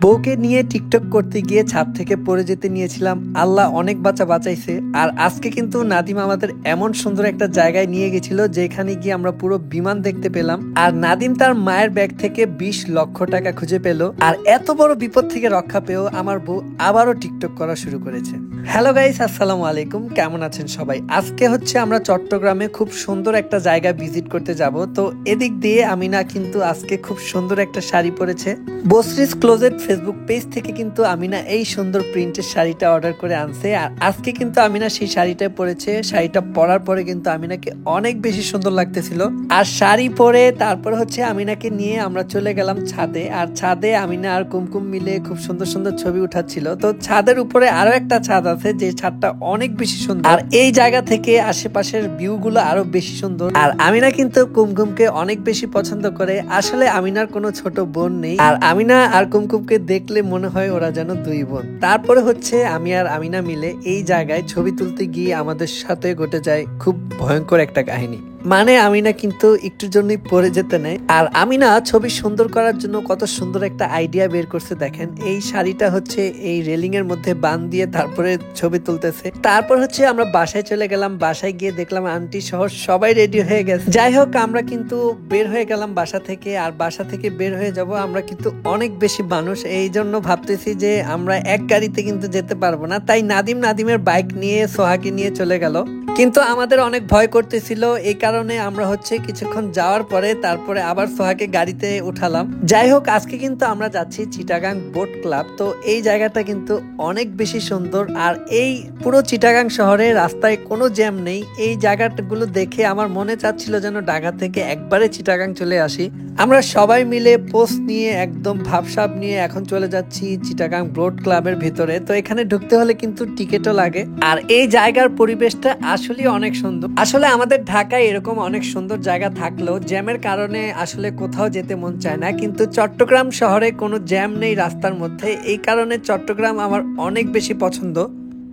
বউকে নিয়ে টিকটক করতে গিয়ে ছাদ থেকে পড়ে যেতে নিয়েছিলাম, আল্লাহ অনেক বাঁচাইছে। আর আজকে কিন্তু নাদিম আমাদের এমন সুন্দর একটা জায়গায় নিয়ে গেছিল যেখানে গিয়ে আমরা পুরো বিমান দেখতে পেলাম। আর নাদিম তার মায়ের ব্যাগ থেকে 20 লক্ষ টাকা খুঁজে পেল। আর এত বড় বিপদ থেকে রক্ষা পেয়েও আমার বউ আবারও টিকটক করা শুরু করেছে। হ্যালো গাইস, আসসালামু আলাইকুম, কেমন আছেন সবাই? আজকে হচ্ছে আমরা চট্টগ্রামে খুব সুন্দর একটা জায়গা ভিজিট করতে যাব। তো এদিক দিয়ে আমিনা কিন্তু আজকে খুব সুন্দর একটা শাড়ি পরেছে। বসরিস ক্লোজেট ফেসবুক পেজ থেকে কিন্তু আমিনা এই সুন্দর প্রিন্টের শাড়িটা অর্ডার করে আনছে। আর আজকে কিন্তু আমিনা সেই শাড়িটা পরেছে। শাড়িটা পরার পরে কিন্তু আমিনাকে অনেক বেশি সুন্দর লাগতেছিল। আর শাড়ি পরে তারপর হচ্ছে আমিনাকে নিয়ে আমরা চলে গেলাম ছাদে। আর ছাদে আমিনা আর কুমকুম মিলে খুব সুন্দর সুন্দর ছবি উঠাচ্ছিল। তো ছাদের উপরে আরো একটা ছাদ আছে, যে ছাদটা অনেক বেশি সুন্দর। আর এই জায়গা থেকে আশেপাশের ভিউ গুলো আরো বেশি সুন্দর। আর আমিনা কিন্তু কুমকুমকে অনেক বেশি পছন্দ করে। আসলে আমিনার কোনো ছোট বোন নেই, আর আমিনা আর কুমকুমকে দেখলে মনে হয় ওরা যেন দুই বোন। তারপরে হচ্ছে আমি আর আমিনা মিলে এই জায়গায় ছবি তুলতে গিয়ে আমাদের সাথে ঘটে যায় খুব ভয়ঙ্কর একটা কাহিনী। মানে আমিনা কিন্তু একটুর জন্যই পড়ে যেতে নেয়। আর আমিনা ছবি সুন্দর করার জন্য কত সুন্দর একটা আইডিয়া বের করছে দেখেন। এই শাড়িটা হচ্ছে এই রেলিং এর মধ্যে বাঁধ দিয়ে তারপরে ছবি তুলতেছে। তারপর হচ্ছে আমরা বাসায় চলে গেলাম। বাসায় গিয়ে দেখলাম আন্টি সহ সবাই রেডি হয়ে গেছে। যাই হোক, আমরা কিন্তু বের হয়ে গেলাম বাসা থেকে। আর বাসা থেকে বের হয়ে যাব আমরা কিন্তু অনেক বেশি মানুষ, এই জন্য ভাবতেছি যে আমরা এক গাড়িতে কিন্তু যেতে পারবো না। তাই নাদিমের বাইক নিয়ে সোহাকে নিয়ে চলে গেল। কিন্তু আমাদের অনেক ভয় করতেছিল, এই কারণে আমরা হচ্ছে কিছুক্ষণ যাওয়ার পরে তারপরে আবার সোহাকে গাড়িতে উঠালাম। যাই হোক, আজকে কিন্তু আমরা যাচ্ছি চিটাগাং বোট ক্লাব। তো এই জায়গাটা কিন্তু অনেক বেশি সুন্দর। আর এই পুরো চিটাগাং শহরে রাস্তায় কোনো জ্যাম নেই। এই জায়গাগুলো দেখে আমার মনে চাচ্ছিল যেন ঢাকা থেকে একবারে চিটাগাং চলে আসি। আমরা সবাই মিলে পোস্ট নিয়ে একদম ভাবসাব নিয়ে এখন চলে যাচ্ছি চিটাগাং বোট ক্লাবের ভিতরে। তো এখানে ঢুকতে হলে কিন্তু টিকিটও লাগে। আর এই জায়গার পরিবেশটা আসলে অনেক সুন্দর। আসলে আমাদের ঢাকায় এরকম অনেক সুন্দর জায়গা থাকলেও জ্যামের কারণে আসলে কোথাও যেতে মন চায় না। কিন্তু চট্টগ্রাম শহরে কোনো জ্যাম নেই রাস্তার মধ্যে, এই কারণে চট্টগ্রাম আমার অনেক বেশি পছন্দ।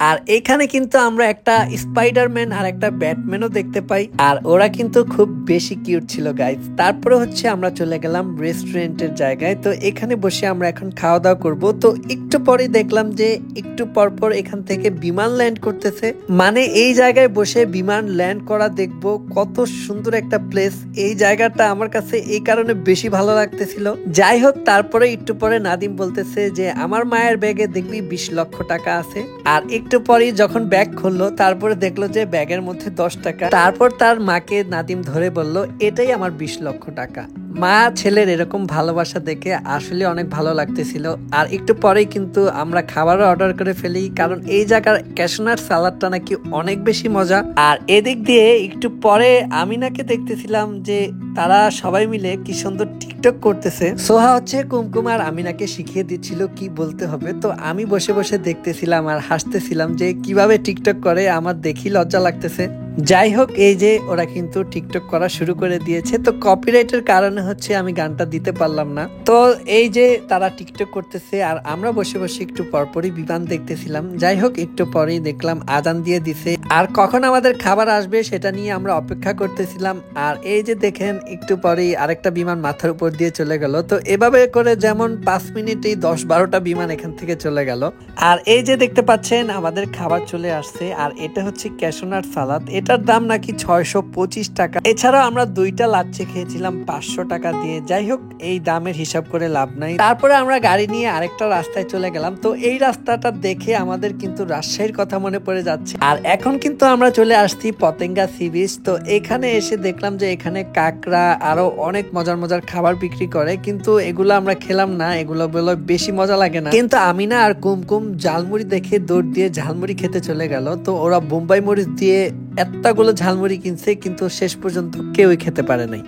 আর এখানে কিন্তু আমরা একটা স্পাইডারম্যান আর একটা ব্যাটম্যানও দেখতে পাই। আর ওরা কিন্তু খুব বেশি কিউট ছিল গাইজ। তারপরে হচ্ছে আমরা চলে গেলাম রেস্টুরেন্টের জায়গায়। তো এখানে বসে আমরা এখন খাওয়া দাওয়া করব। তো একটু পরে দেখলাম যে একটু পরপর এখান থেকে বিমান ল্যান্ড করতেছে। মানে এই জায়গায় বসে বিমান ল্যান্ড করা দেখবো, কত সুন্দর একটা প্লেস। এই জায়গাটা আমার কাছে এই কারণে বেশি ভালো লাগতেছিল। যাই হোক, তারপরে একটু পরে নাদিম বলতেছে যে আমার মায়ের ব্যাগে দেখবি 20 লক্ষ টাকা আছে। আর একটু পরেই যখন ব্যাগ খুললো তারপরে দেখলো যে ব্যাগের মধ্যে 10 টাকা। তারপর তার মাকে নাদিম ধরে বলল এটাই আমার 20 লক্ষ টাকা। মা ছেলের এরকম ভালোবাসা দেখে আসলে অনেক ভালো লাগতেছিল। আর একটু পরেই কিন্তু আমরা খাবারও অর্ডার করে ফেলি, কারণ এই জায়গার ক্যাশনাট সালাডটা নাকি অনেক বেশি মজা। আর এদিক দিয়ে একটু পরে আমিনাকে দেখতেছিলাম যে তারা সবাই মিলে কি সুন্দর টিকটক করতেছে। সোহা হচ্ছে কুমকুম আর আমিনাকে শিখিয়ে দিচ্ছিল কি বলতে হবে। তো আমি বসে বসে দেখতেছিলাম আর হাসতেছিলাম যে কিভাবে টিকটক করে, আমার দেখি লজ্জা লাগতেছে। যাই হোক, এই যে ওরা কিন্তু টিকটক করা শুরু করে দিয়েছে। তো কপিরাইটের কারণে হচ্ছে আমি গানটা দিতে পারলাম না। তো এই যে তারা টিকটক করতেছে আর আমরা বসে বসে একটু পরপরই বিমান দেখতেছিলাম। যাই হোক, একটু পরেই দেখলাম আজান দিয়ে দিছে। আর কখন আমাদের খাবার আসবে সেটা নিয়ে আমরা অপেক্ষা করতেছিলাম। আর এই যে দেখেন একটু পরেই আরেকটা বিমান মাথার উপর দিয়ে চলে গেল। তো এভাবে করে যেমন 5 মিনিটেই 10-12টা বিমান এখান থেকে চলে গেল। আর এই যে দেখতে পাচ্ছেন আমাদের খাবার চলে আসছে। আর এটা হচ্ছে ক্যাশনাট সালাদ, এটার দাম নাকি 625 টাকা। এছাড়াও আমরা 2টা লাচ্ছি খেয়েছিলাম 500 টাকা দিয়ে। যাই হোক, এই দামের হিসাব করে লাভ নাই। তারপরে আমরা গাড়ি নিয়ে আরেকটা রাস্তায় চলে গেলাম। তো এই রাস্তাটা দেখে আমাদের কিন্তু রাজশাহীর কথা মনে পড়ে যাচ্ছে। আর এখন কিন্তু আমরা চলে আসছি পতেঙ্গা সি বিচ। তো এখানে এসে দেখলাম যে এখানে কাঁকড়া আরো অনেক মজার খাবার বিক্রি করে, কিন্তু এগুলো আমরা খেলাম না, এগুলো বলে বেশি মজা লাগে না। কিন্তু আমিনা আর কুমকুম ঝালমুড়ি দেখে দৌড় দিয়ে ঝালমুড়ি খেতে চলে গেল। তো ওরা বোম্বাই মরিচ দিয়ে এতগুলো ঝালমুড়ি কিনছে, কিন্তু শেষ পর্যন্ত কেউই খেতে পারে নাই।